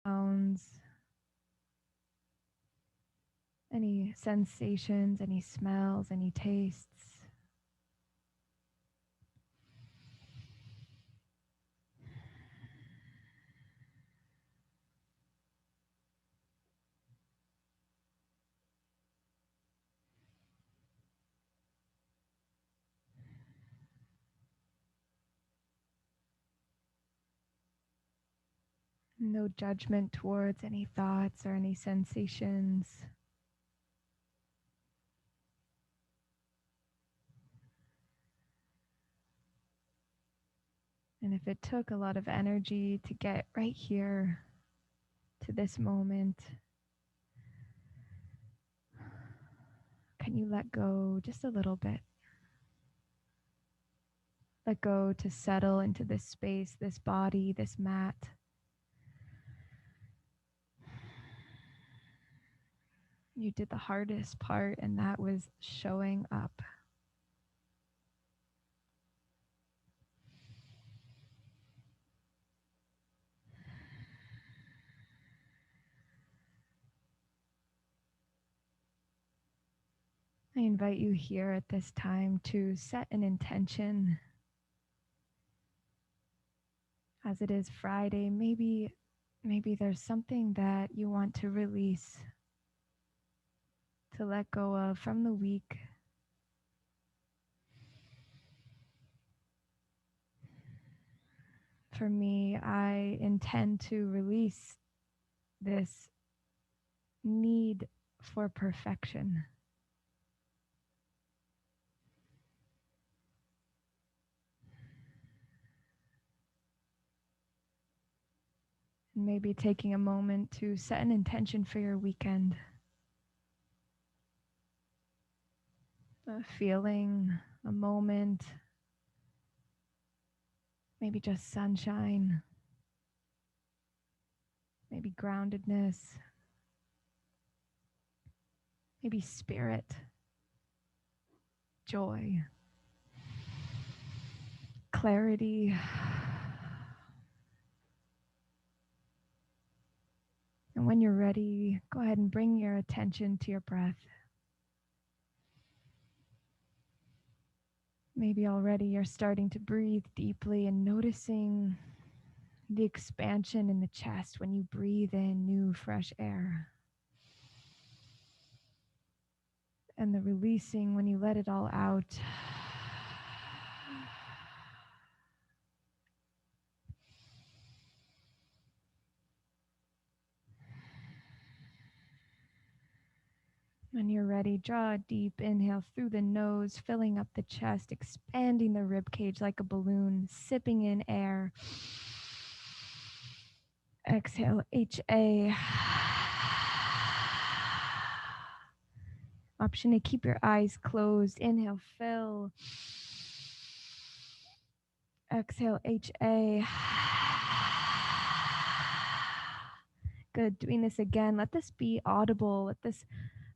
Sounds, any sensations, any smells, any tastes. No judgment towards any thoughts or any sensations. And if it took a lot of energy to get right here to this moment, can you let go just a little bit? Let go to settle into this space, this body, this mat. You did the hardest part, and that was showing up. I invite you here at this time to set an intention. As it is Friday, maybe there's something that you want to release, to let go of from the week. For me, I intend to release this need for perfection. And maybe taking a moment to set an intention for your weekend. A feeling, a moment, maybe just sunshine, maybe groundedness, maybe spirit, joy, clarity. And when you're ready, go ahead and bring your attention to your breath. Maybe already you're starting to breathe deeply and noticing the expansion in the chest when you breathe in new, fresh air. And the releasing when you let it all out. When you're ready, draw a deep inhale through the nose, filling up the chest, expanding the rib cage like a balloon, sipping in air. Exhale, HA. Option to keep your eyes closed. Inhale, fill. Exhale, HA. Good. Doing this again. Let this be audible. Let this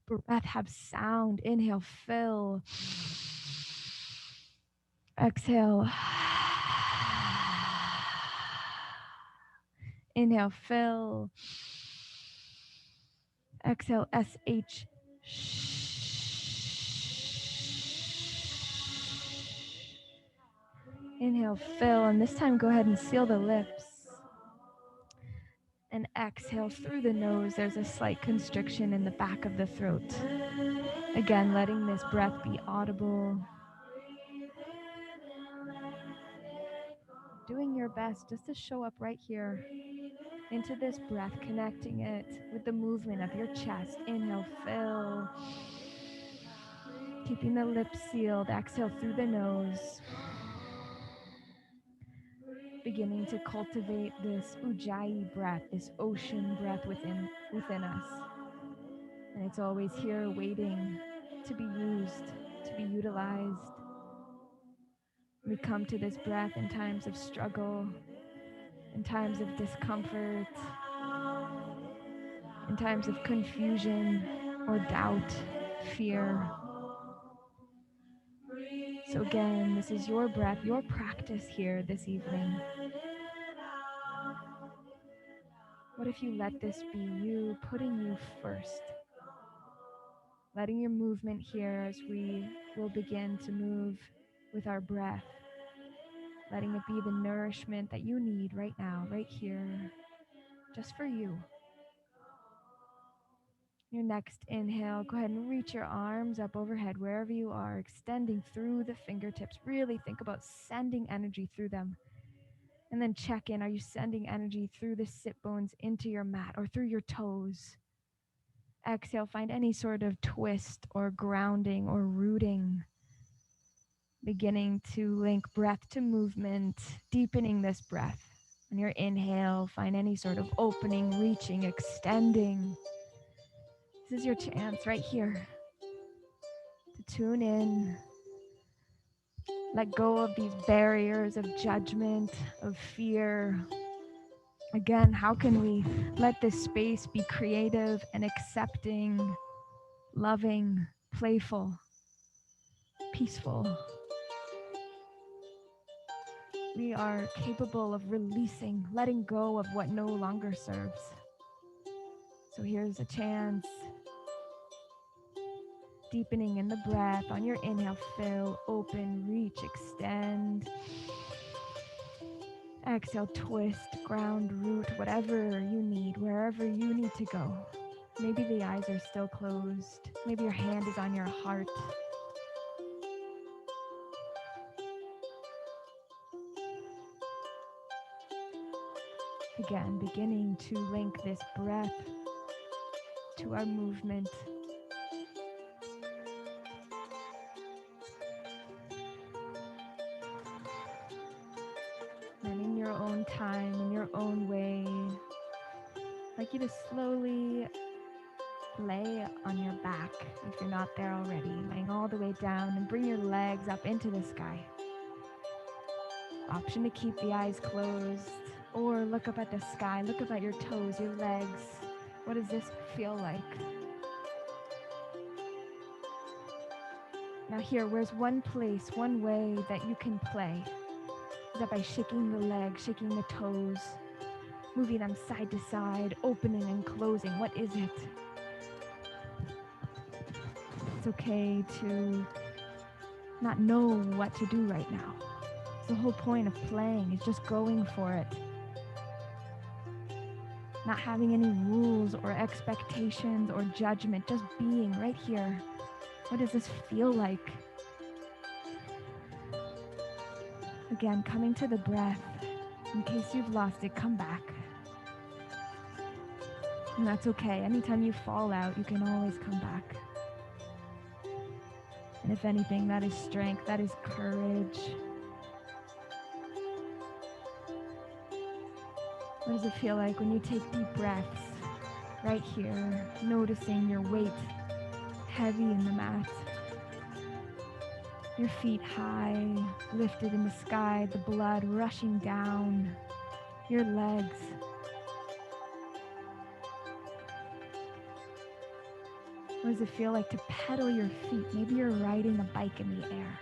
breath have sound. Inhale, fill. Exhale. Inhale, fill. Exhale, SH. Inhale, fill. And this time, go ahead and seal the lips. And exhale through the nose. There's a slight constriction in the back of the throat. Again, letting this breath be audible. Doing your best just to show up right here into this breath, connecting it with the movement of your chest. Inhale, fill. Keeping the lips sealed. Exhale through the nose. Beginning to cultivate this ujjayi breath, this ocean breath within us. And it's always here waiting to be used, to be utilized. We come to this breath in times of struggle, in times of discomfort, in times of confusion or doubt, fear. So again, this is your breath, your practice here this evening. What if you let this be you, putting you first? Letting your movement here as we will begin to move with our breath. Letting it be the nourishment that you need right now, right here, just for you. Your next inhale, go ahead and reach your arms up overhead wherever you are, extending through the fingertips. Really think about sending energy through them. And then check in. Are you sending energy through the sit bones into your mat or through your toes? Exhale, find any sort of twist or grounding or rooting. Beginning to link breath to movement, deepening this breath. On your inhale, find any sort of opening, reaching, extending. This is your chance right here to tune in. Let go of these barriers of judgment, of fear. Again, how can we let this space be creative and accepting, loving, playful, peaceful? We are capable of releasing, letting go of what no longer serves. So here's a chance. Deepening in the breath. On your inhale, fill, open, reach, extend. Exhale, twist, ground, root, whatever you need, wherever you need to go. Maybe the eyes are still closed. Maybe your hand is on your heart. Again, beginning to link this breath to our movement. And in your own time, in your own way, I'd like you to slowly lay on your back if you're not there already, laying all the way down, and bring your legs up into the sky. Option to keep the eyes closed or look up at the sky, look up at your toes, your legs. What does this feel like? Now here, where's one place, one way that you can play? Is that by shaking the legs, shaking the toes, moving them side to side, opening and closing? What is it? It's okay to not know what to do right now. The whole point of playing is just going for it. Not having any rules or expectations or judgment, just being right here. What does this feel like? Again, coming to the breath. In case you've lost it, come back. And that's okay. Anytime you fall out, you can always come back. And if anything, that is strength, that is courage. What does it feel like when you take deep breaths right here, noticing your weight heavy in the mat, your feet high, lifted in the sky, the blood rushing down your legs. What does it feel like to pedal your feet? Maybe you're riding a bike in the air.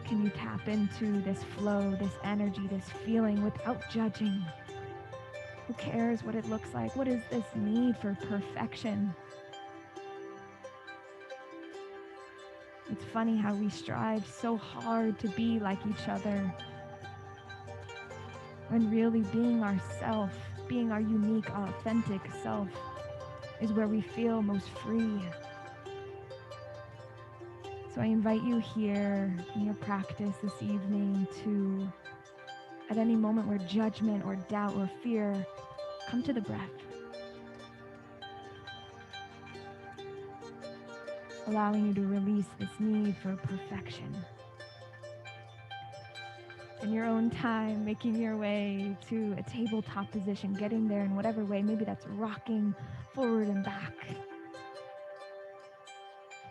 Can you tap into this flow, this energy, this feeling without judging? Who cares what it looks like? What is this need for perfection? It's funny how we strive so hard to be like each other, when really being ourself, being our unique, authentic self is where we feel most free. So I invite you here in your practice this evening to, at any moment where judgment or doubt or fear, come to the breath. Allowing you to release this need for perfection. In your own time, making your way to a tabletop position, getting there in whatever way. Maybe that's rocking forward and back.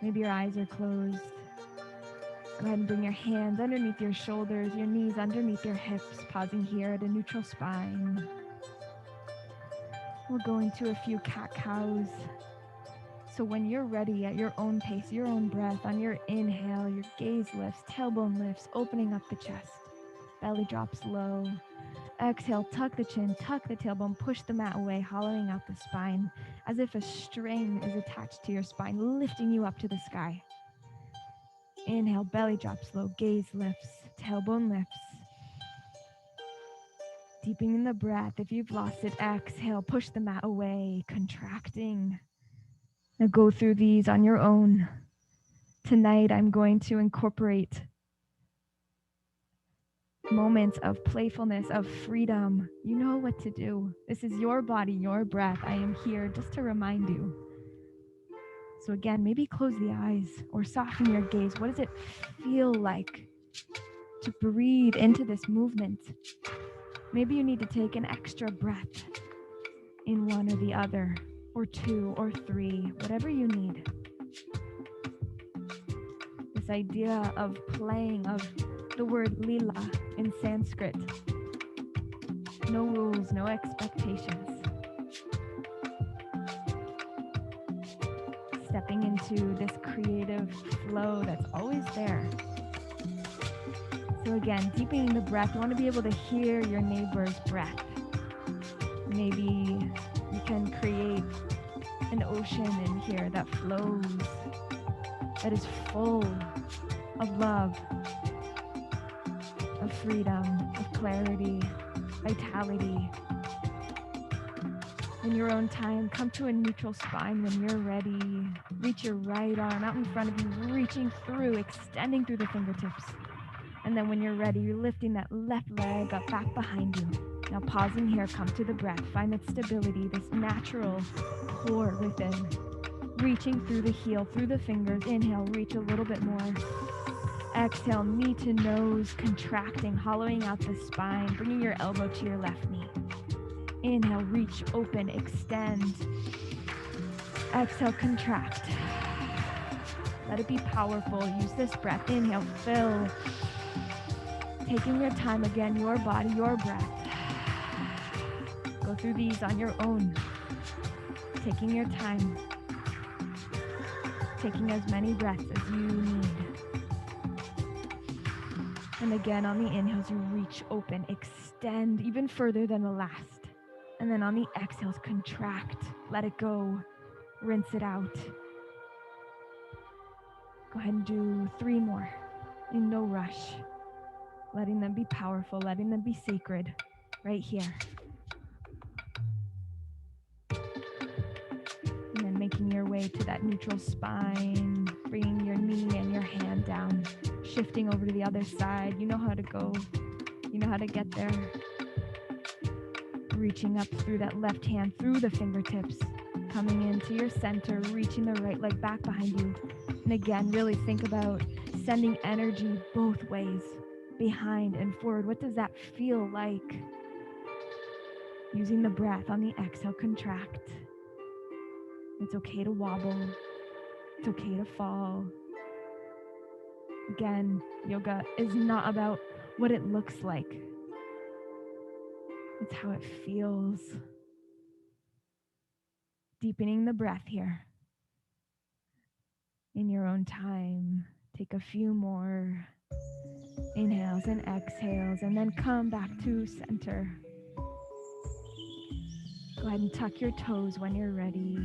Maybe your eyes are closed. Go ahead and bring your hands underneath your shoulders, your knees underneath your hips, pausing here at a neutral spine. We'll go into a few cat-cows. So when you're ready at your own pace, your own breath, on your inhale, your gaze lifts, tailbone lifts, opening up the chest. Belly drops low. Exhale, tuck the chin, tuck the tailbone, push the mat away, hollowing out the spine as if a string is attached to your spine, lifting you up to the sky. Inhale, belly drops low, gaze lifts, tailbone lifts. Deepening the breath. If you've lost it, exhale, push the mat away, contracting. Now go through these on your own. Tonight, I'm going to incorporate moments of playfulness, of freedom. You know what to do. This is your body, your breath. I am here just to remind you. So again, maybe close the eyes or soften your gaze. What does it feel like to breathe into this movement? Maybe you need to take an extra breath in one or the other, or two or three, whatever you need. This idea of playing, of the word lila in Sanskrit. No rules, no expectations. Stepping into this creative flow that's always there. So again, deepening the breath, you want to be able to hear your neighbor's breath. Maybe you can create an ocean in here that flows, that is full of love, of freedom, of clarity, vitality. In your own time, come to a neutral spine when you're ready. Reach your right arm out in front of you, reaching through, extending through the fingertips. And then when you're ready, you're lifting that left leg up back behind you. Now pausing here, come to the breath. Find that stability, this natural core within. Reaching through the heel, through the fingers. Inhale, reach a little bit more. Exhale, knee to nose, contracting, hollowing out the spine, bringing your elbow to your left knee. Inhale, reach, open, extend. Exhale, contract. Let it be powerful. Use this breath. Inhale, fill. Taking your time again, your body, your breath. Go through these on your own. Taking your time. Taking as many breaths as you need. And again, on the inhales, you reach, open, extend even further than the last. And then on the exhales, contract, let it go, rinse it out. Go ahead and do 3 more in no rush. Letting them be powerful, letting them be sacred right here. And then making your way to that neutral spine, bringing your knee and your hand down, shifting over to the other side. You know how to go. You know how to get there. Reaching up through that left hand, through the fingertips, coming into your center, reaching the right leg back behind you. And again, really think about sending energy both ways, behind and forward. What does that feel like? Using the breath on the exhale, contract. It's okay to wobble. It's okay to fall. Again, yoga is not about what it looks like. It's how it feels. Deepening the breath here. In your own time, take a few more inhales and exhales, and then come back to center. Go ahead and tuck your toes when you're ready,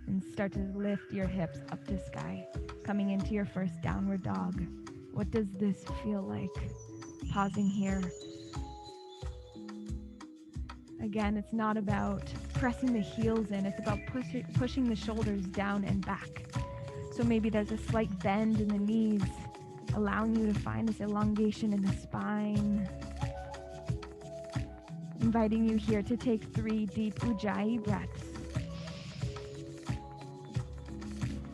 and start to lift your hips up to sky, coming into your first downward dog. What does this feel like? Pausing here. Again, it's not about pressing the heels in, it's about pushing the shoulders down and back. So maybe there's a slight bend in the knees, allowing you to find this elongation in the spine. Inviting you here to take 3 deep Ujjayi breaths.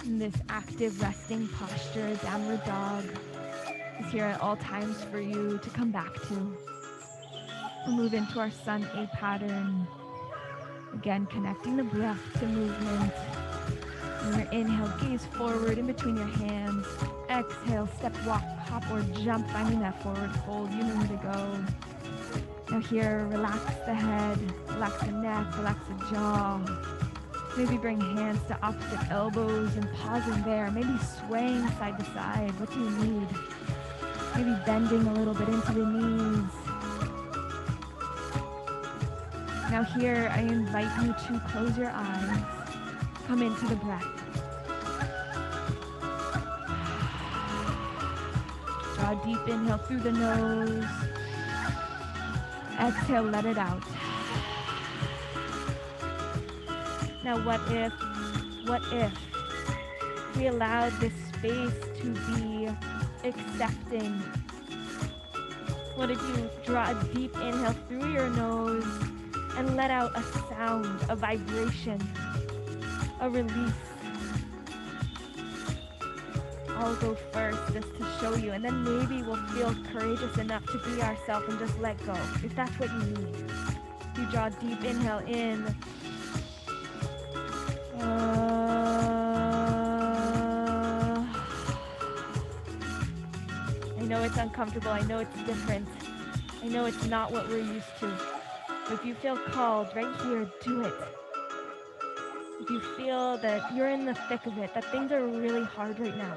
In this active resting posture, downward dog is here at all times for you to come back to. We'll move into our Sun A pattern. Again, connecting the breath to movement. On your inhale, gaze forward in between your hands. Exhale, step, walk, hop, or jump, finding that forward fold. You know where to go. Now here, relax the head, relax the neck, relax the jaw. Maybe bring hands to opposite elbows and pausing there. Maybe swaying side to side. What do you need? Maybe bending a little bit into the knees. Now here, I invite you to close your eyes. Come into the breath. Draw a deep inhale through the nose. Exhale, let it out. Now what if we allowed this space to be accepting? What if you draw a deep inhale through your nose and let out a sound, a vibration, a release? I'll go first just to show you, and then maybe we'll feel courageous enough to be ourselves and just let go, if that's what you need. You draw a deep inhale in. I know it's uncomfortable. I know it's different. I know it's not what we're used to. But if you feel called right here, do it. If you feel that you're in the thick of it, that things are really hard right now,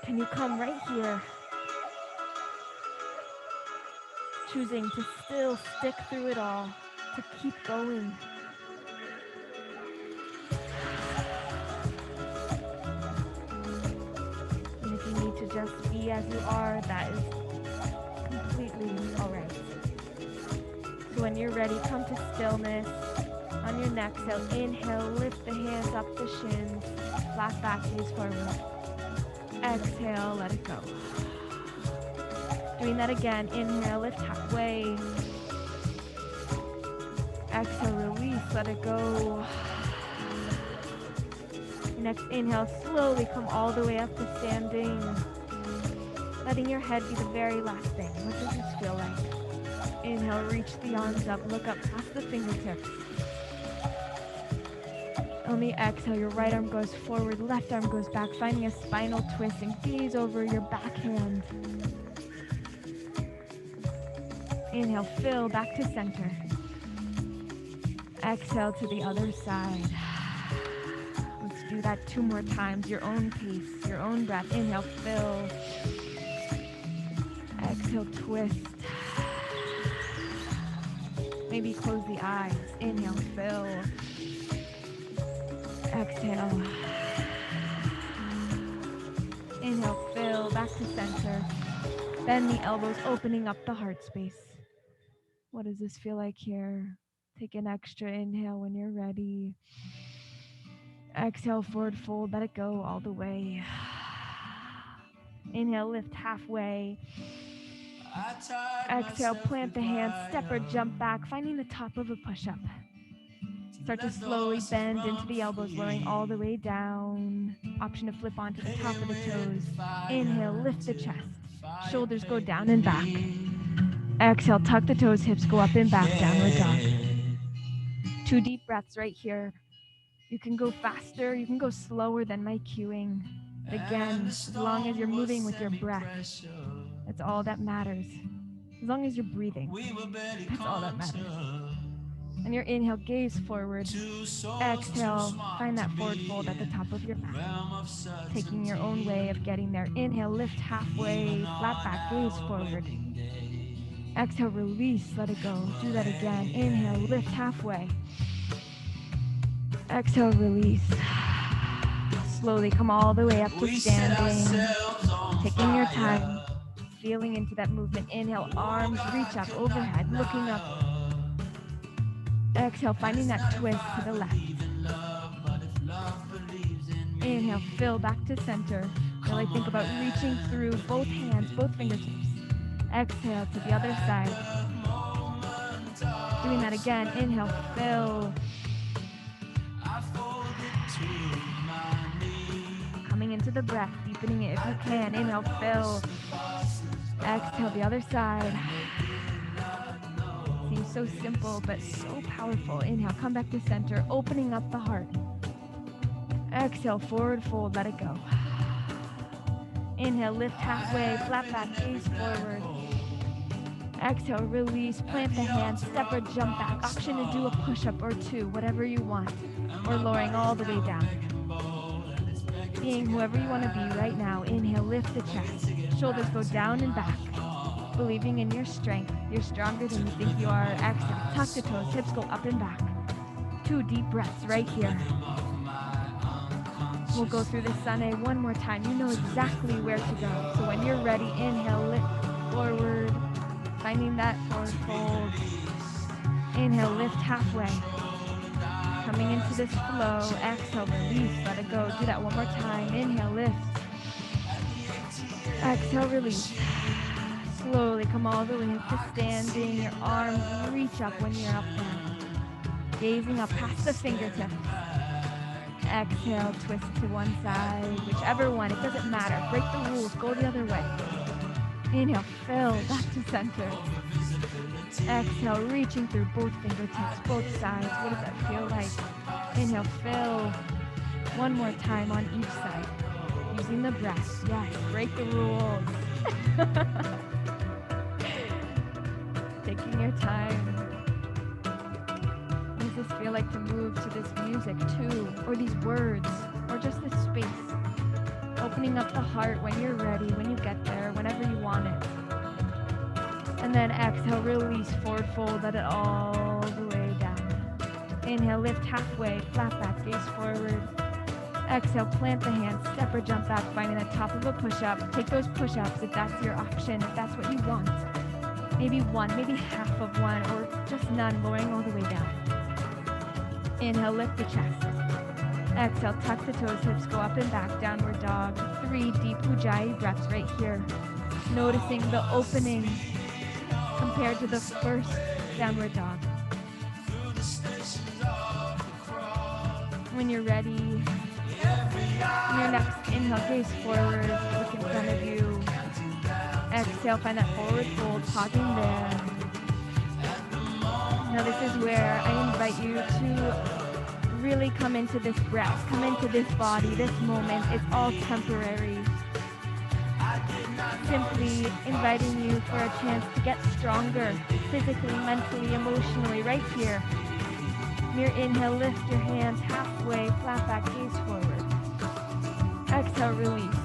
can you come right here, choosing to still stick through it all, to keep going? And if you need to just be as you are, that is completely all right. So when you're ready, come to stillness. On your next exhale, inhale, lift the hands up the shins, flat back, gaze forward. Exhale, let it go. Doing that again, inhale, lift halfway. Exhale, release, let it go. Your next inhale, slowly come all the way up to standing. Letting your head be the very last thing. What does this feel like? Inhale, reach the arms up, look up past the fingertips. On the exhale, your right arm goes forward, left arm goes back, finding a spinal twist, and gaze over your backhand. Inhale, fill back to center. Exhale to the other side. Let's do that 2 more times, your own pace, your own breath. Inhale, fill. Exhale, twist. Maybe close the eyes. Inhale, fill. Exhale. Inhale, fill, back to center. Bend the elbows, opening up the heart space. What does this feel like here? Take an extra inhale when you're ready. Exhale, forward fold, let it go all the way. Inhale, lift halfway. Exhale, plant the hands, step or jump back, finding the top of a push-up. Start to slowly bend into the elbows, lowering all the way down. Option to flip onto the top of the toes. Inhale, lift the chest. Shoulders go down and back. Exhale, tuck the toes, hips go up and back, downward dog. 2 deep breaths right here. You can go faster, you can go slower than my cueing. But again, as long as you're moving with your breath, that's all that matters. As long as you're breathing, that's all that matters. And your inhale, gaze forward. Exhale, find that forward fold at the top of your mat. Taking your own way of getting there. Inhale, lift halfway, flat back, gaze forward. Exhale, release, let it go. Do that again. Inhale, lift halfway. Exhale, release. Slowly come all the way up to standing. Taking your time, feeling into that movement. Inhale, arms reach up overhead, looking up. Exhale, finding that twist to the left. Inhale, fill back to center. Really think about reaching through both hands, both fingertips. Exhale to the other side. Doing that again. Inhale, fill. Coming into the breath, deepening it if you can. Inhale, fill. Exhale, the other side. Seems so simple, but so powerful. Inhale, come back to center, opening up the heart. Exhale, forward fold, let it go. Inhale, lift halfway, flat back, gaze forward. Exhale, release, plant the hands, step or jump back. Option to do a push-up or 2, whatever you want. Or lowering all the way down. Being whoever you want to be right now. Inhale, lift the chest. Shoulders go down and back. believing in your strength. You're stronger than you think you are. Exhale, tuck the toes, hips go up and back. 2 deep breaths right here. We'll go through this Sunday one more time. You know exactly where to go. So when you're ready, inhale, lift forward, finding that forward fold. Inhale, lift halfway. Coming into this flow. Exhale, release, let it go. Do that one more time. Inhale, lift. Exhale, release. Slowly come all the way to standing. Your arms reach up when you're up there. Gazing up past the fingertips. Exhale, twist to one side, whichever one, it doesn't matter. Break the rules, go the other way. Inhale, fill back to center. Exhale, reaching through both fingertips, both sides. What does that feel like? Inhale, fill. One more time on each side. Using the breath. Yes, break the rules. Taking your time. What does this feel like to move to this music too? Or these words? Or just this space? Opening up the heart when you're ready, when you get there, whenever you want it. And then exhale, release, forward fold, let it all the way down. Inhale, lift halfway, flat back, gaze forward. Exhale, plant the hands, step or jump back, finding the top of a push-up. Take those push-ups if that's your option, if that's what you want. Maybe one, maybe half of one, or just none, lowering all the way down. Inhale, lift the chest. Exhale, tuck the toes, hips go up and back, downward dog. 3 deep Ujjayi breaths right here. Noticing the opening compared to the first downward dog. When you're ready, your next inhale, gaze forward, look in front of you. Exhale, find that forward fold, pausing there. Now this is where I invite you to really come into this breath, come into this body, this moment. It's all temporary. Simply inviting you for a chance to get stronger, physically, mentally, emotionally, right here. Your inhale, lift your hands halfway, flat back, gaze forward. Exhale, release.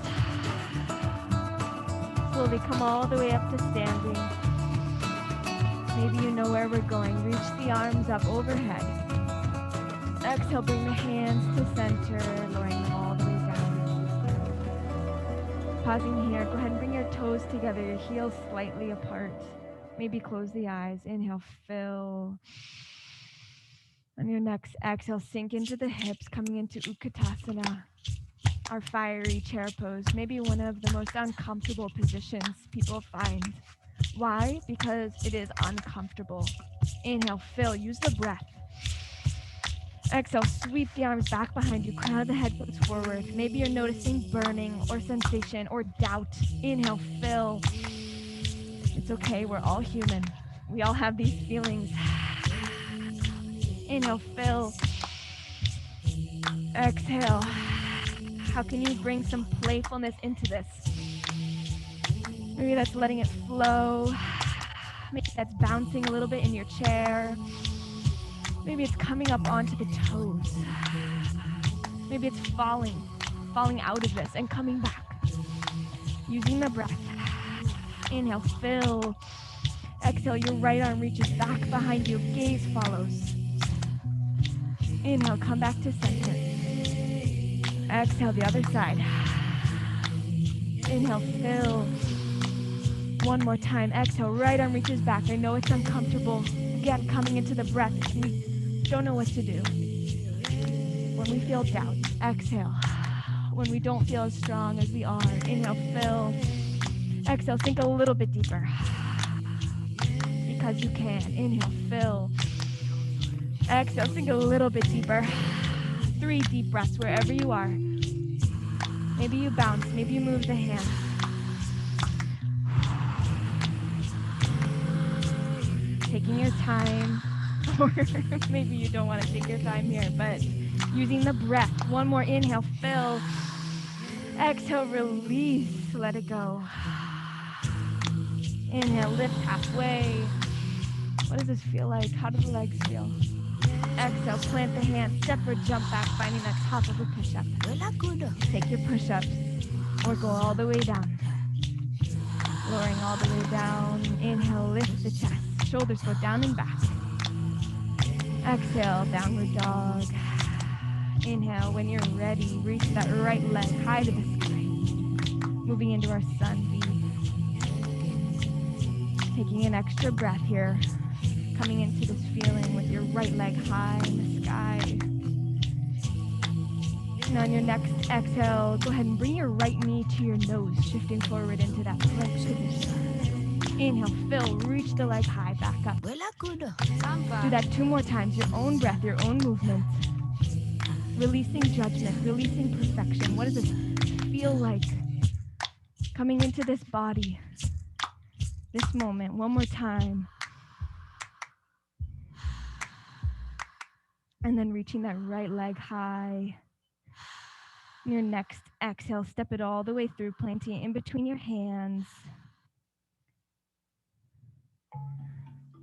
Slowly come all the way up to standing. Maybe you know where we're going. Reach the arms up overhead. Exhale, bring the hands to center, lowering them all the way down. Pausing here, go ahead and bring your toes together, your heels slightly apart. Maybe close the eyes. Inhale, fill. On your next exhale, sink into the hips, coming into Utkatasana, our fiery chair pose. Maybe one of the most uncomfortable positions people find. Why? Because it is uncomfortable. Inhale, fill, use the breath. Exhale, sweep the arms back behind you, crown of the head goes forward. Maybe you're noticing burning or sensation or doubt. Inhale, fill. It's okay, we're all human. We all have these feelings. Inhale, fill. Exhale. How can you bring some playfulness into this? Maybe that's letting it flow. Maybe that's bouncing a little bit in your chair. Maybe it's coming up onto the toes. Maybe it's falling out of this and coming back. Using the breath. Inhale, fill. Exhale, your right arm reaches back behind you. Gaze follows. Inhale, come back to center. Exhale, the other side. Inhale, fill. One more time. Exhale, right arm reaches back. I know it's uncomfortable. Again, coming into the breath. We don't know what to do. When we feel doubt, exhale. When we don't feel as strong as we are, inhale, fill. Exhale, sink a little bit deeper. Because you can. Inhale, fill. Exhale, sink a little bit deeper. 3 deep breaths wherever you are. Maybe you bounce, maybe you move the hand. Taking your time, or maybe you don't want to take your time here, but using the breath. One more inhale, fill. Exhale, release, let it go. Inhale, lift halfway. What does this feel like? How do the legs feel? Exhale, plant the hand, step or jump back, finding that top of a push-up. Take your push-ups or go all the way down. lowering all the way down. Inhale, lift the chest. Shoulders go down and back. Exhale, downward dog. Inhale, when you're ready, reach that right leg high to the sky. Moving into our sun V. Taking an extra breath here. Coming into this feeling with your right leg high in the sky. And on your next exhale, go ahead and bring your right knee to your nose, shifting forward into that plank position. Inhale, fill, reach the leg high, back up. Do that 2 more times, your own breath, your own movement. Releasing judgment, releasing perfection. What does this feel like? Coming into this body, this moment, 1 more time. And then reaching that right leg high. Your next exhale, step it all the way through, planting it in between your hands.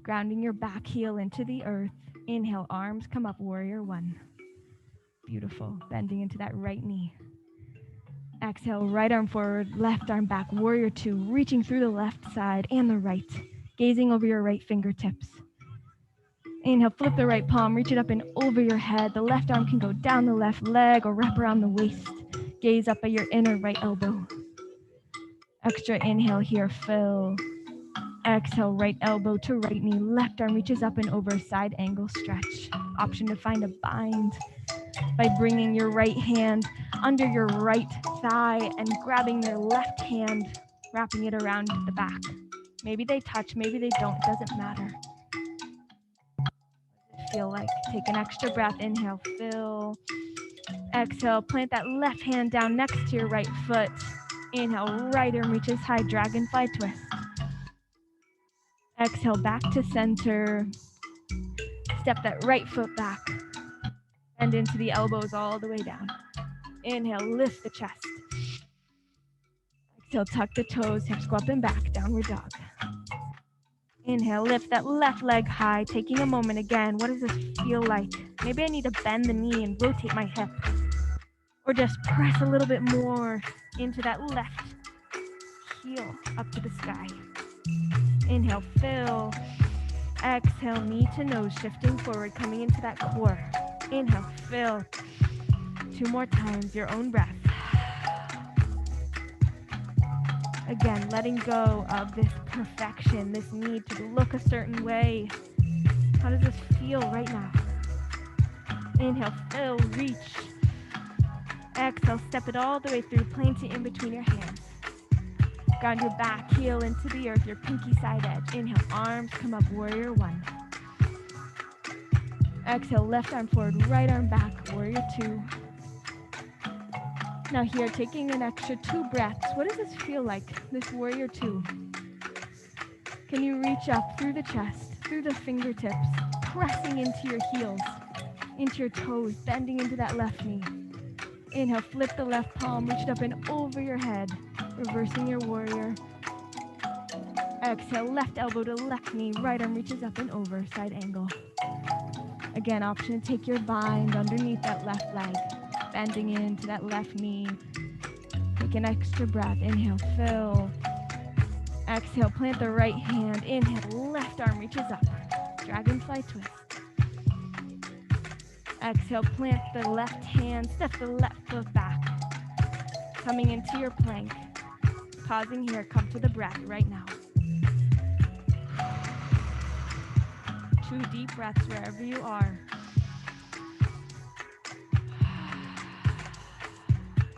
Grounding your back heel into the earth. Inhale, arms come up, warrior 1. Beautiful. Bending into that right knee. Exhale, right arm forward, left arm back, warrior 2, reaching through the left side and the right, gazing over your right fingertips. Inhale, flip the right palm, reach it up and over your head. The left arm can go down the left leg or wrap around the waist. Gaze up at your inner right elbow. Extra inhale here, fill. Exhale, right elbow to right knee. Left arm reaches up and over, side angle stretch. Option to find a bind by bringing your right hand under your right thigh and grabbing your left hand, wrapping it around the back. Maybe they touch, maybe they don't, doesn't matter. Feel like take an extra breath, inhale, fill. Exhale, plant that left hand down next to your right foot. Inhale, right arm reaches high, dragonfly twist. Exhale, back to center. Step that right foot back. Bend into the elbows all the way down. Inhale, lift the chest. Exhale, tuck the toes, hips go up and back, downward dog. Inhale, lift that left leg high, taking a moment again. What does this feel like? Maybe I need to bend the knee and rotate my hip. Or just press a little bit more into that left heel up to the sky. Inhale, fill. Exhale, knee to nose, shifting forward, coming into that core. Inhale, fill. 2 more times, your own breath. Again, letting go of this perfection, this need to look a certain way. How does this feel right now? Inhale, fill, reach. Exhale, step it all the way through, plant it in between your hands. Ground your back heel into the earth, your pinky side edge. Inhale, arms come up, warrior 1. Exhale, left arm forward, right arm back, warrior 2. Now here, taking an extra 2 breaths. What does this feel like, this warrior 2? Can you reach up through the chest, through the fingertips, pressing into your heels, into your toes, bending into that left knee. Inhale, flip the left palm, reach it up and over your head, reversing your warrior. Exhale, left elbow to left knee, right arm reaches up and over, side angle. Again, option to take your bind underneath that left leg, bending into that left knee. Take an extra breath, inhale, fill. Exhale, plant the right hand, inhale, left arm reaches up, dragonfly twist. Exhale, plant the left hand, step the left foot back, coming into your plank. Pausing here, come to the breath right now. 2 deep breaths wherever you are.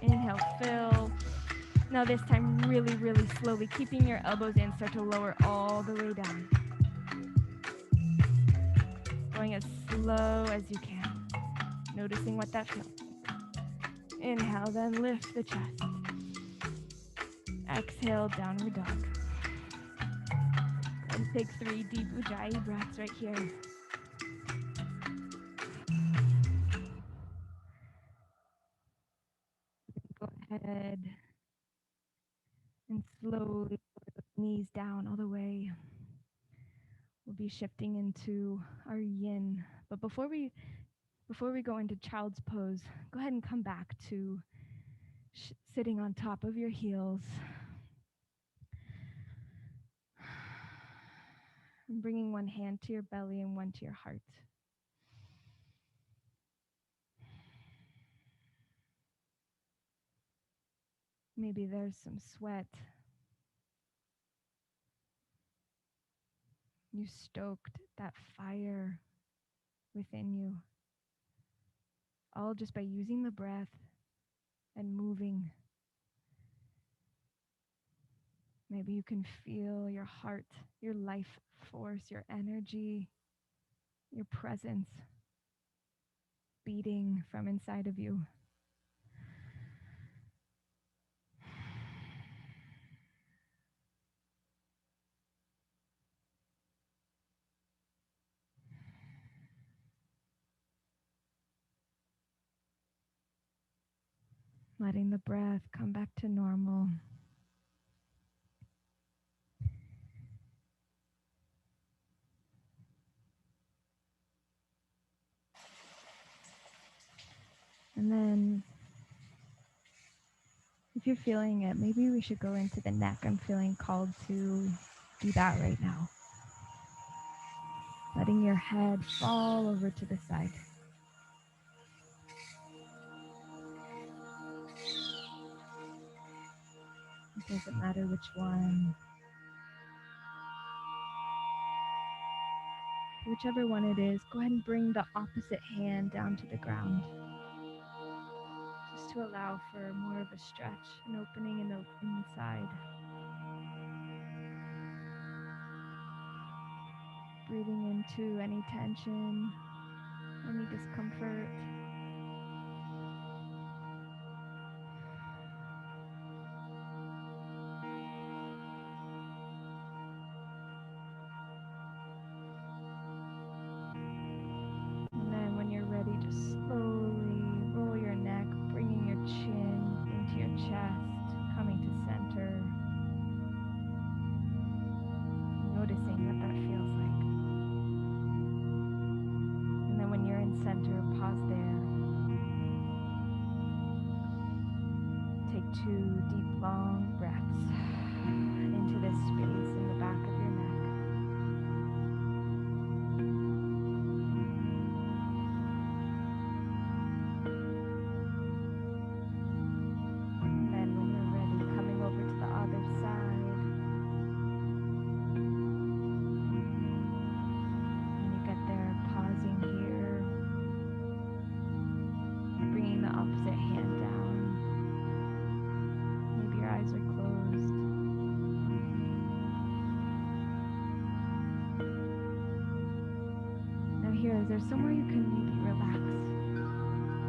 Inhale, fill. Now this time really, really slowly, keeping your elbows in, start to lower all the way down. Going as slow as you can. Noticing what that feels like. Inhale, then lift the chest. Exhale, downward dog. And take 3 deep Ujjayi breaths right here. Go ahead and slowly put the knees down all the way. We'll be shifting into our yin. But before we go into child's pose, go ahead and come back to sitting on top of your heels. And bringing one hand to your belly and one to your heart. Maybe there's some sweat. You stoked that fire within you, all just by using the breath and moving. Maybe you can feel your heart, your life force, your energy, your presence beating from inside of you. Letting the breath come back to normal. And then, if you're feeling it, maybe we should go into the neck. I'm feeling called to do that right now. Letting your head fall over to the side. It doesn't matter which one. Whichever one it is, go ahead and bring the opposite hand down to the ground. Just to allow for more of a stretch, an opening in the inside. Breathing into any tension, any discomfort. And then when you're ready, just slowly roll your neck, bringing your chin into your chest, coming to center. Noticing what that feels like. And then when you're in center, pause there. Take 2 deep, long breaths into this space in the back of your neck. And then when you're ready, coming over to the other side. When you get there, pausing here. Bringing the opposite hand down. Maybe your eyes are closed. Now here, is there somewhere you can maybe relax?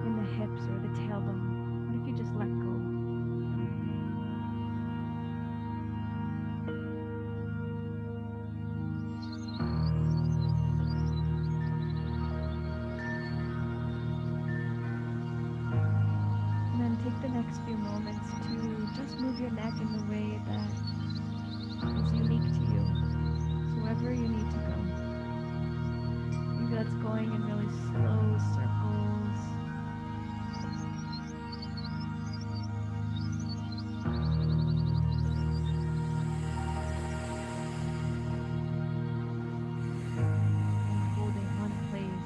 In the hips or the tailbone? What if you just let go? And then take the next few moments to just move your neck in the way that is unique to you. So wherever you need to go. Maybe that's going in really slow circles. And holding one place.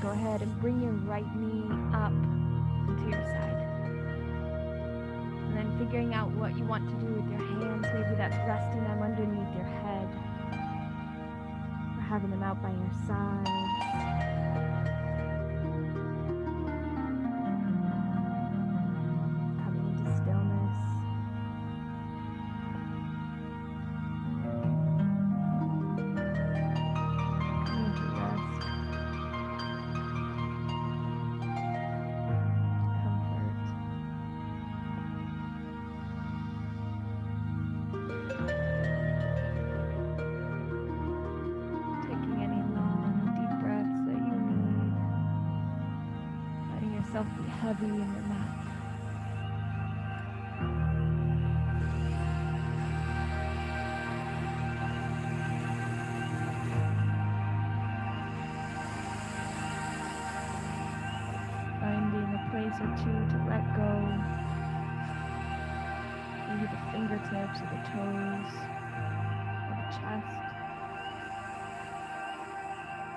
Go ahead and bring your right knee up to your side. And then figuring out what you want to do with your hands. Maybe that's resting them underneath your head or having them out by your sides. Coming into stillness. Coming into rest. Comfort. Taking any long, deep breaths that you need. Letting yourself be heavy in your mat. Finding a place or two to let go. Maybe the fingertips or the toes or the chest.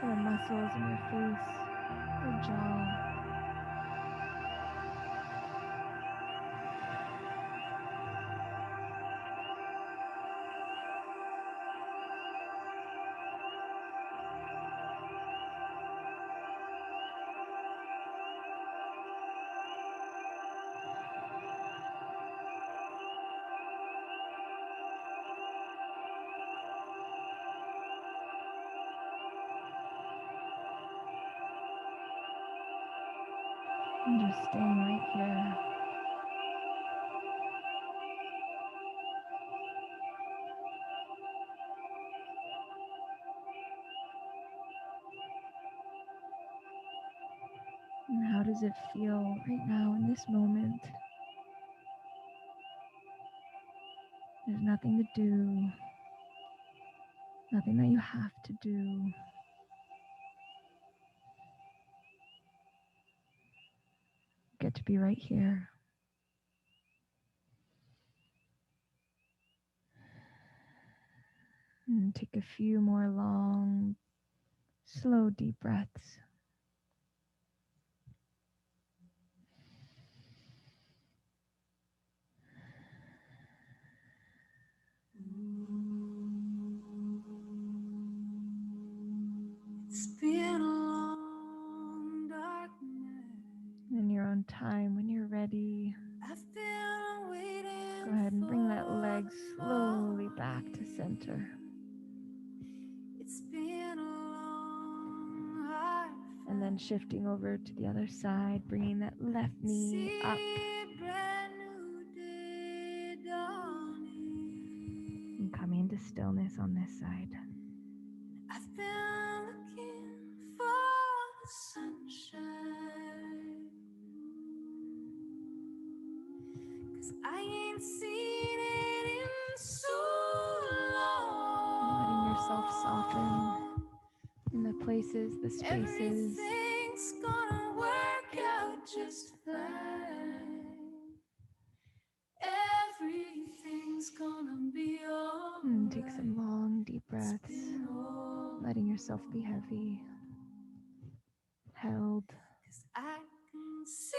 Or the muscles in your face or jaw. And just staying right here. And how does it feel right now in this moment? There's nothing to do, nothing that you have to do. Get to be right here. And take a few more long, slow, deep breaths. It's been a long, dark night. In your own time, when you're ready, I've been waiting. go ahead and bring that leg slowly back to center. It's been a long, hard And then shifting over to the other side, bringing that left knee up. And coming into stillness on this side. I've been looking for the sunshine, 'cause I ain't seen it in so long. Letting yourself soften in the places, the spaces. Everything's gonna work out just fine. Everything's gonna be alright. And take some long, deep breaths, letting yourself be heavy, held. 'Cause I can see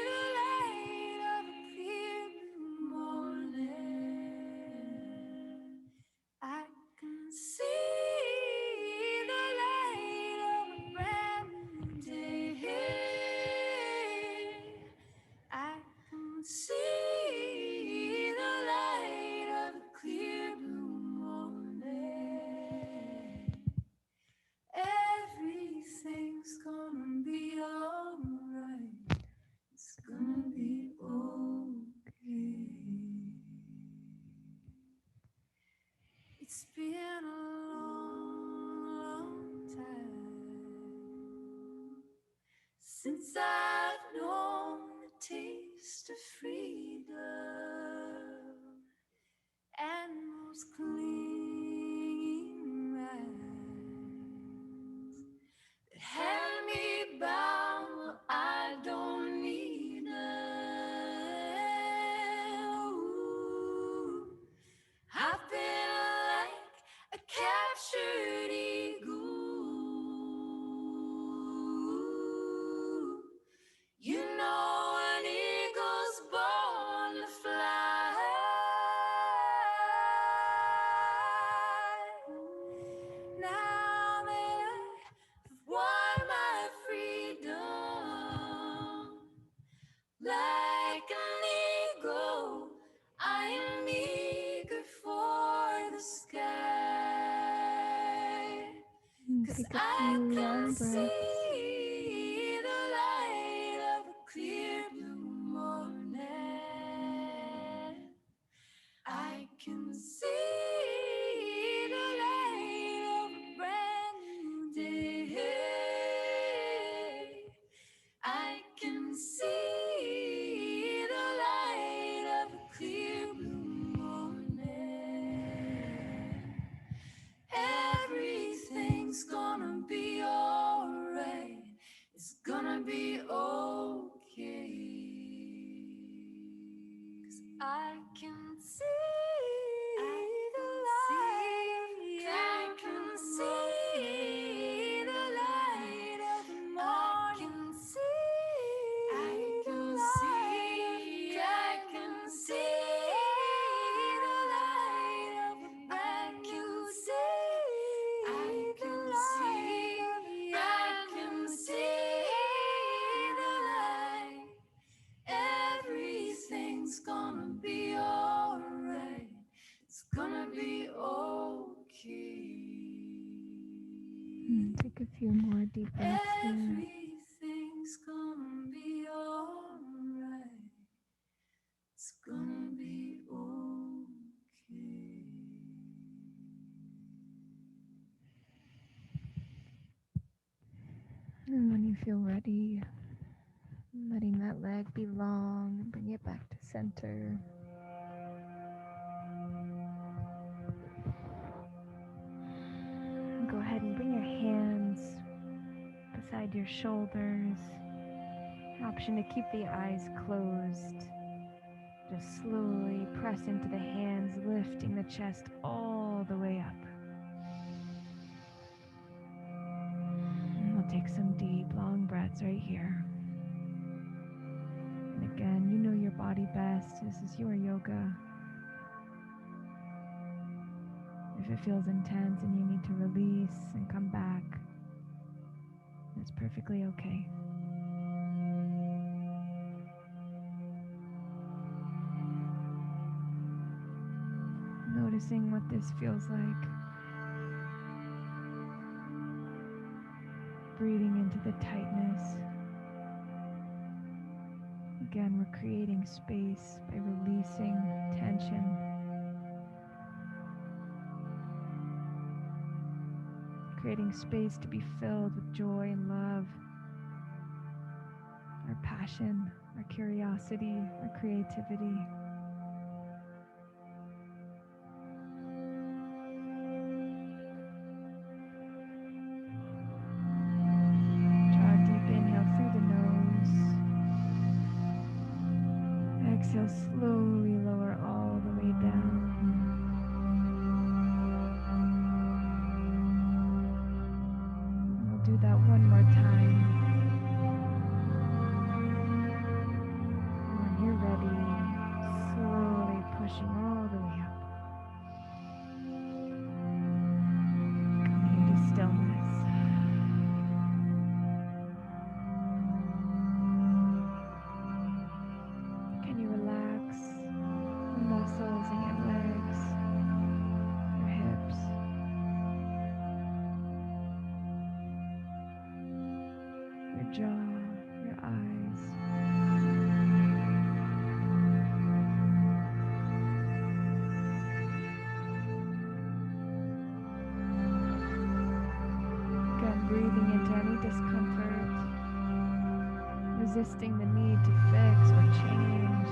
the light of a clear morning. I can see the light of a brand new day. I can see the light of a clear blue morning. Everything's gonna be alright. It's gonna be okay. It's been a long time since I've known the taste of freedom and those clinging eyes that held me bound. Well, I don't need them. Ooh, I've been like a captured eagle. You know an eagle's born Take a I few long can breaths. see the light of a clear blue morning. I can see the light of a brand new day. I can see the light of a clear blue morning. Everything's gonna be alright. It's gonna be okay. 'Cause I can see the light. I can see the light of the morning. I can see. I can see the light of a brand new day. I can see. I can see the light. Everything's gonna be alright. It's gonna be okay. Take a few more deep breaths here. Everything's gonna be alright. It's gonna be okay. And when you feel ready, letting that leg be long and bring it back to center. Go ahead and bring your hands beside your shoulders. Option to keep the eyes closed. Just slowly press into the hands, lifting the chest all the way up. And we'll take some deep, long breaths right here. And again, you know your body best. This is your yoga. If it feels intense and you need to release and come back, that's perfectly okay. Noticing what this feels like. Breathing into the tightness. Again, we're creating space by releasing tension. Creating space to be filled with joy and love. Our passion, our curiosity, our creativity. Draw a deep inhale through the nose. Exhale, slowly lower all the way down. And we'll do that one more time. When you're ready, slowly pushing all the way up. Coming into stillness. Can you relax the muscles in your legs, your hips, your jaw, your eyes? Again, breathing into any discomfort, resisting the need to fix or change.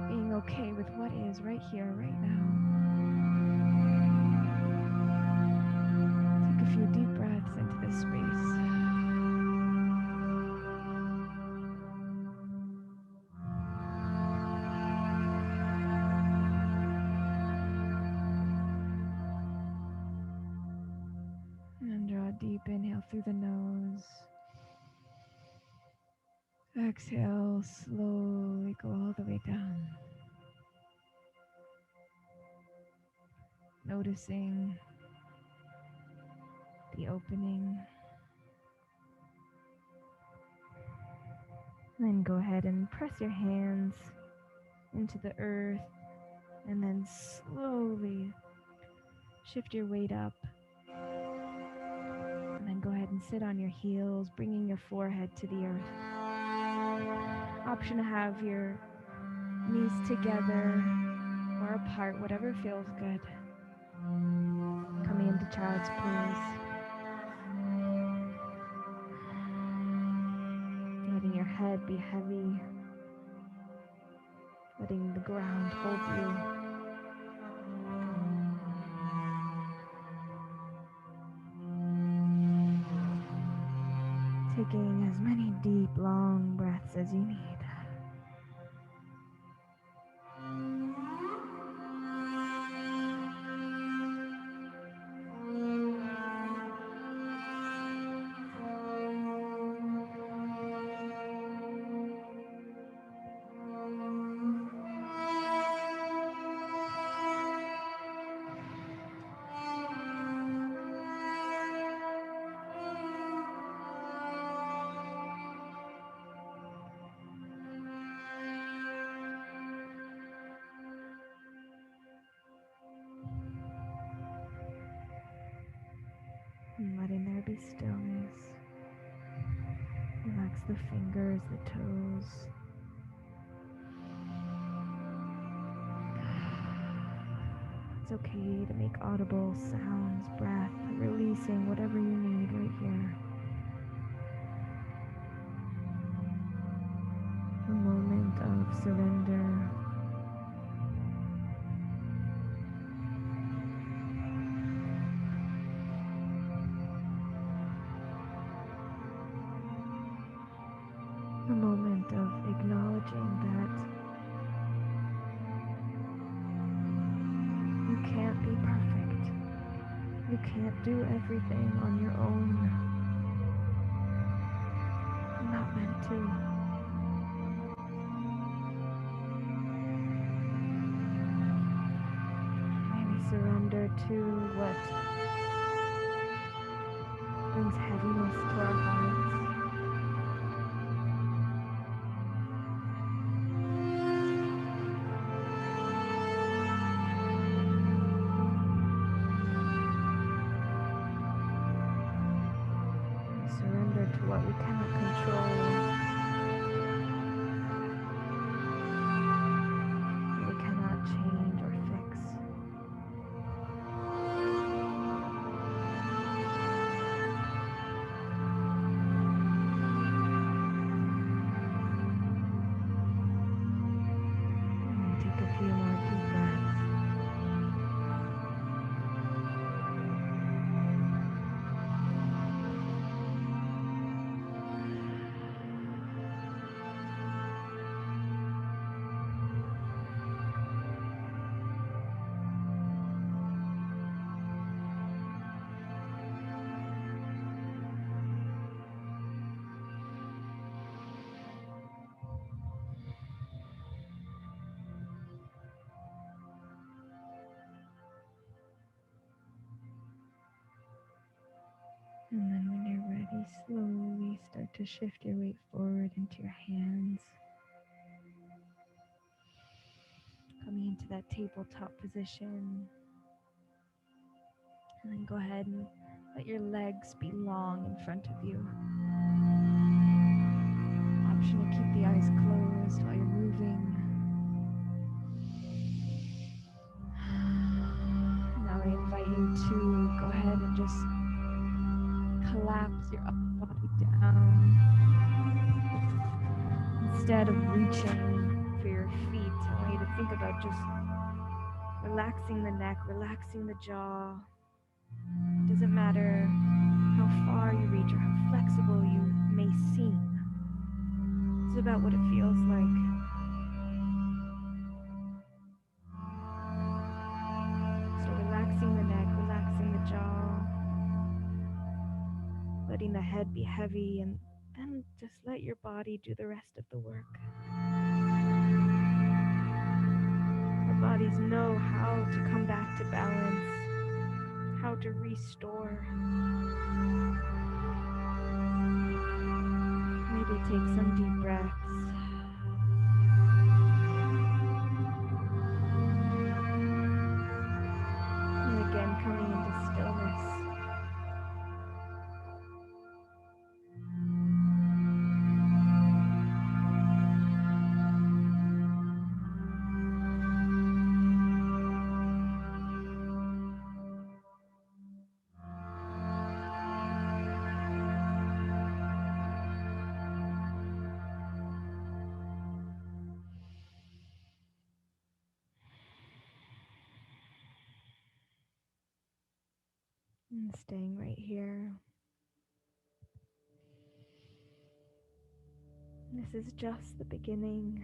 Being okay with what is right here, right now. Take a few deep breaths into this space. And draw a deep inhale through the nose. Exhale, slowly go all the way down. Noticing the opening. Then go ahead and press your hands into the earth, And then slowly shift your weight up. And then go ahead and sit on your heels, bringing your forehead to the earth. Option to have your knees together or apart, whatever feels good. Coming into child's pose. Letting your head be heavy. Letting the ground hold you. Taking as many deep, long breaths as you need. And letting there be stillness. Relax the fingers, the toes. It's okay to make audible sounds, breath, releasing whatever you need right here. A moment of surrender. A moment of acknowledging that you can't be perfect. You can't do everything on your own. You're not meant to. Maybe surrender to what brings heaviness to our hearts. Surrender to what we cannot control, what we cannot change or fix. And take a few more deep breaths. And then when you're ready, slowly start to shift your weight forward into your hands. Coming into that tabletop position. And then go ahead and let your legs be long in front of you. Option to keep the eyes closed while you're moving. Now I invite you to go ahead and just collapse your upper body down. Instead of reaching for your feet, I want you to think about just relaxing the neck, relaxing the jaw. It doesn't matter how far you reach or how flexible you may seem. It's about what it feels like. So relaxing the neck, relaxing the jaw, letting the head be heavy, and then just let your body do the rest of the work. Our bodies know how to come back to balance, how to restore. Maybe take some deep breaths. And staying right here. This is just the beginning.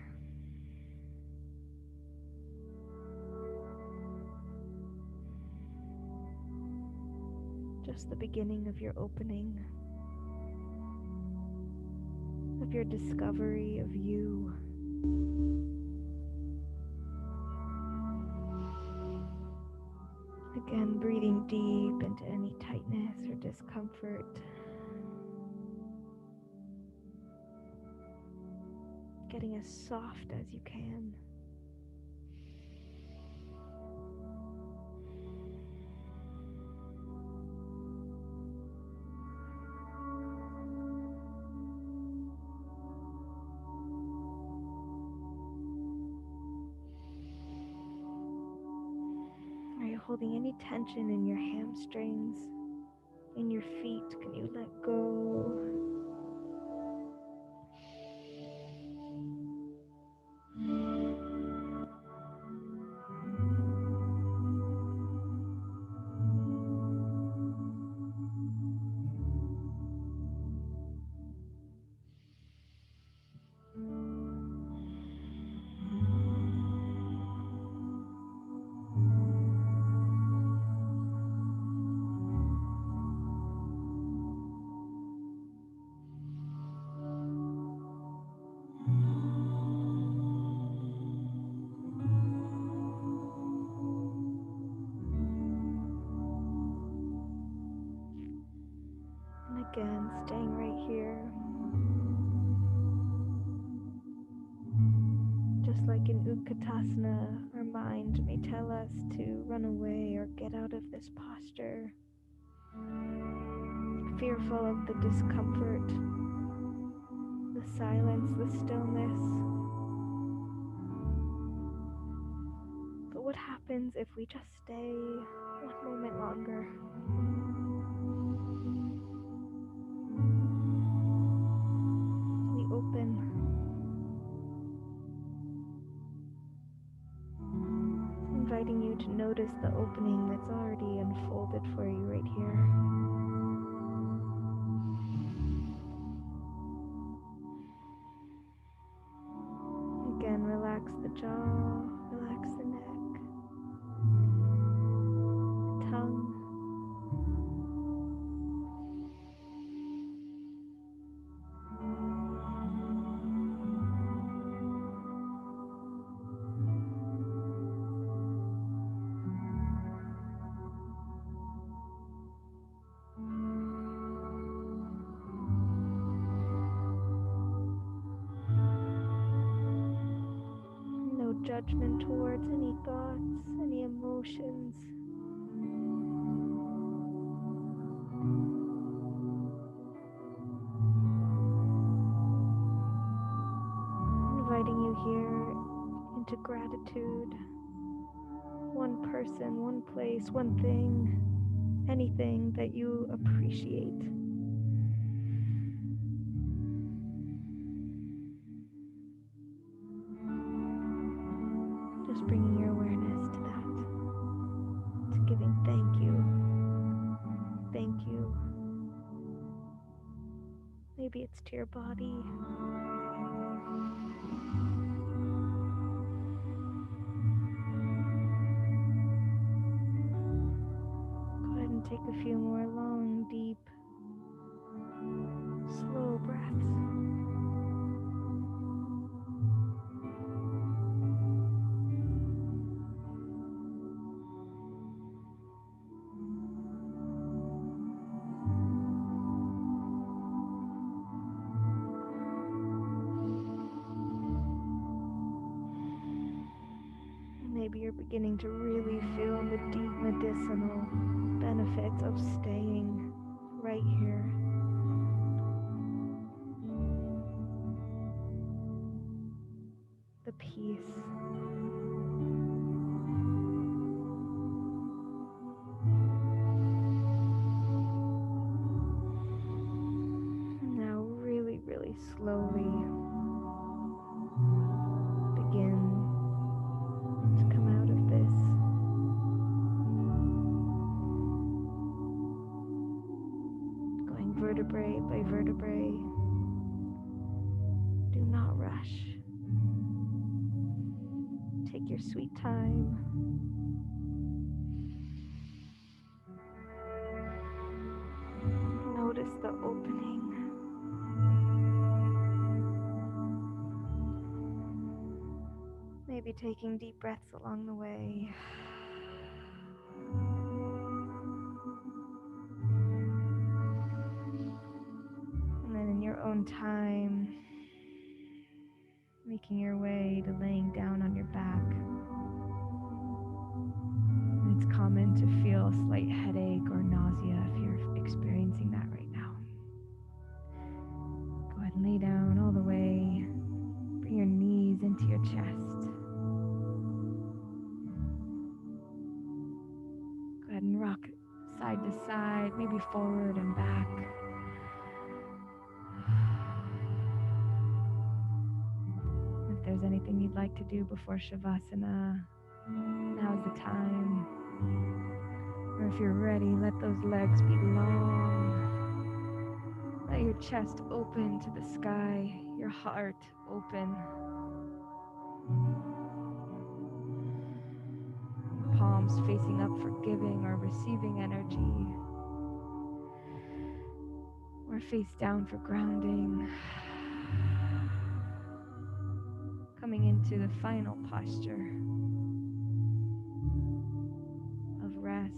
Just the beginning of your opening, of your discovery of you. Again, breathing deep into any tightness or discomfort. Getting as soft as you can. Are you holding any tension in your hamstrings, in your feet? Can you let go? And again, staying right here. Just like in Utkatasana, our mind may tell us to run away or get out of this posture, fearful of the discomfort, the silence, the stillness. But what happens if we just stay one moment longer? We open, inviting you to notice the opening that's already unfolded for you right here. Again, relax the jaw, relax the neck, the tongue. No judgment towards any thoughts, any emotions. Inviting you here into gratitude. One person, one place, one thing, anything that you appreciate. Just bringing your awareness to that, to giving thank you. Thank you. Maybe it's to your body. Go ahead and take a few more long, deep, slow breaths. Maybe you're beginning to really feel the deep medicinal benefits of staying right here. The peace. Now really, really slowly begin to come out of this. vertebrae. Do not rush. Take your sweet time. Notice the opening. Maybe taking deep breaths along the way. And then in your own time, making your way to laying down on your back. And it's common to feel a slight headache or nausea if you're experiencing that right now. Go ahead and lay down all the way. Bring your knees into your chest. Go ahead and rock side to side, maybe forward and back. If there's anything you'd like to do before Shavasana, now's the time. Or if you're ready, let those legs be long. Let your chest open to the sky, your heart open. Palms facing up for giving or receiving energy, or face down for grounding. Coming into the final posture of rest,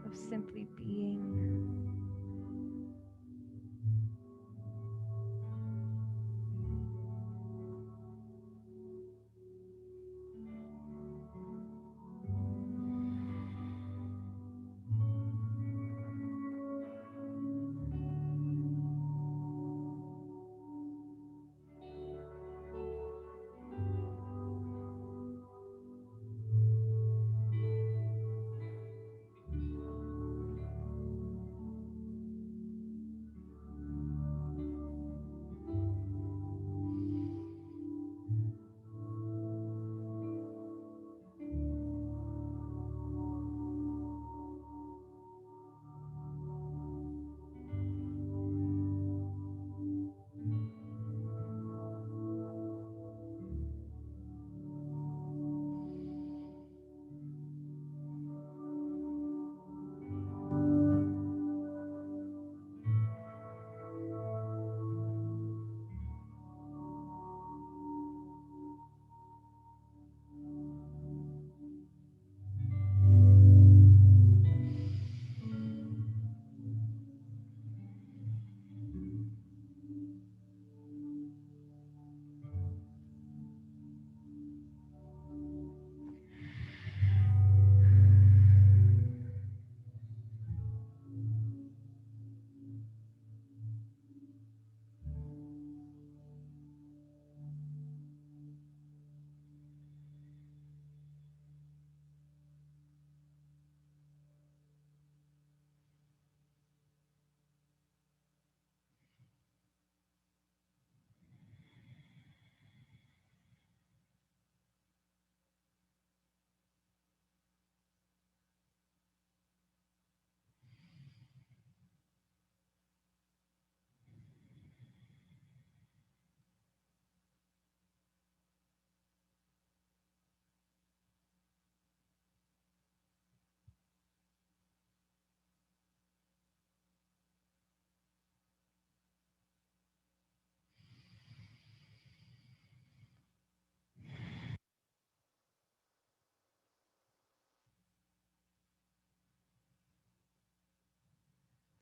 of simply being.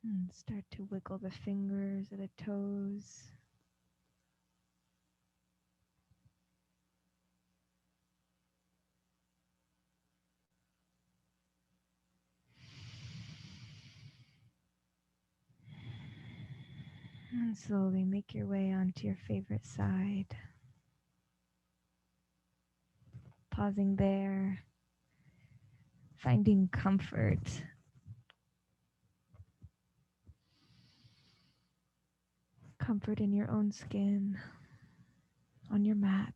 And start to wiggle the fingers or the toes. And slowly make your way onto your favorite side. Pausing there, finding comfort. Comfort in your own skin, on your mat.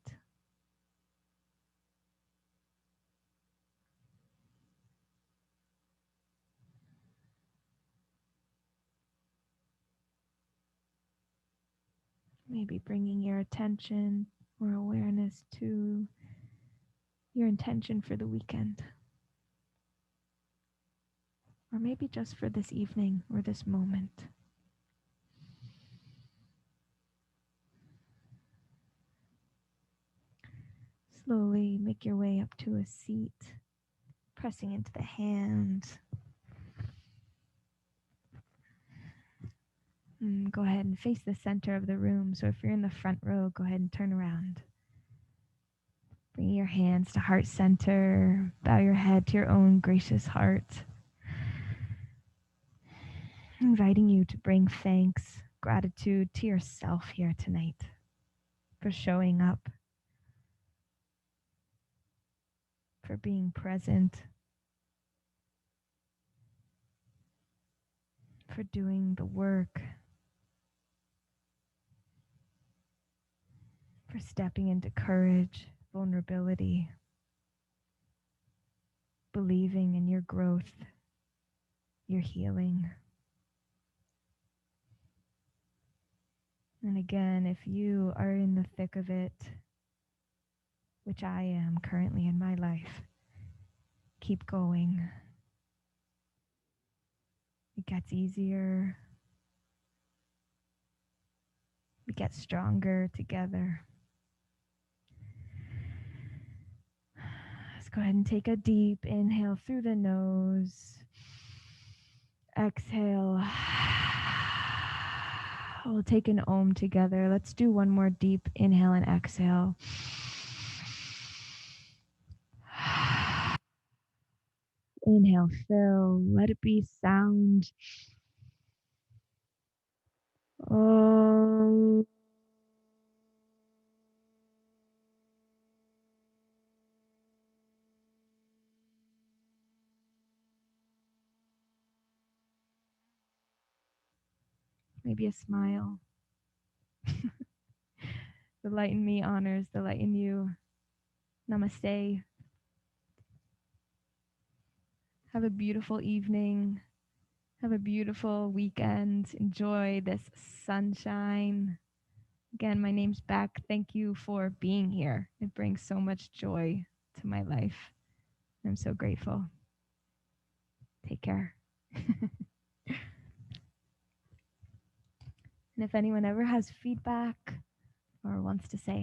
Maybe bringing your attention or awareness to your intention for the weekend, or maybe just for this evening or this moment. Slowly make your way up to a seat, pressing into the hands. Go ahead and face the center of the room. So if you're in the front row, go ahead and turn around. Bring your hands to heart center. Bow your head to your own gracious heart. Inviting you to bring thanks, gratitude to yourself here tonight for showing up, for being present, for doing the work, for stepping into courage, vulnerability, believing in your growth, your healing. And again, if you are in the thick of it, which I am currently in my life, keep going. It gets easier. We get stronger together. Let's go ahead and take a deep inhale through the nose. Exhale. We'll take an Om together. Let's do one more deep inhale and exhale. Inhale, fill. Let it be sound. Om. Maybe a smile. The light in me honors the light in you. Namaste. Have a beautiful evening. Have a beautiful weekend. Enjoy this sunshine. Again, my name's Beck. Thank you for being here. It brings so much joy to my life. I'm so grateful. Take care. And if anyone ever has feedback or wants to say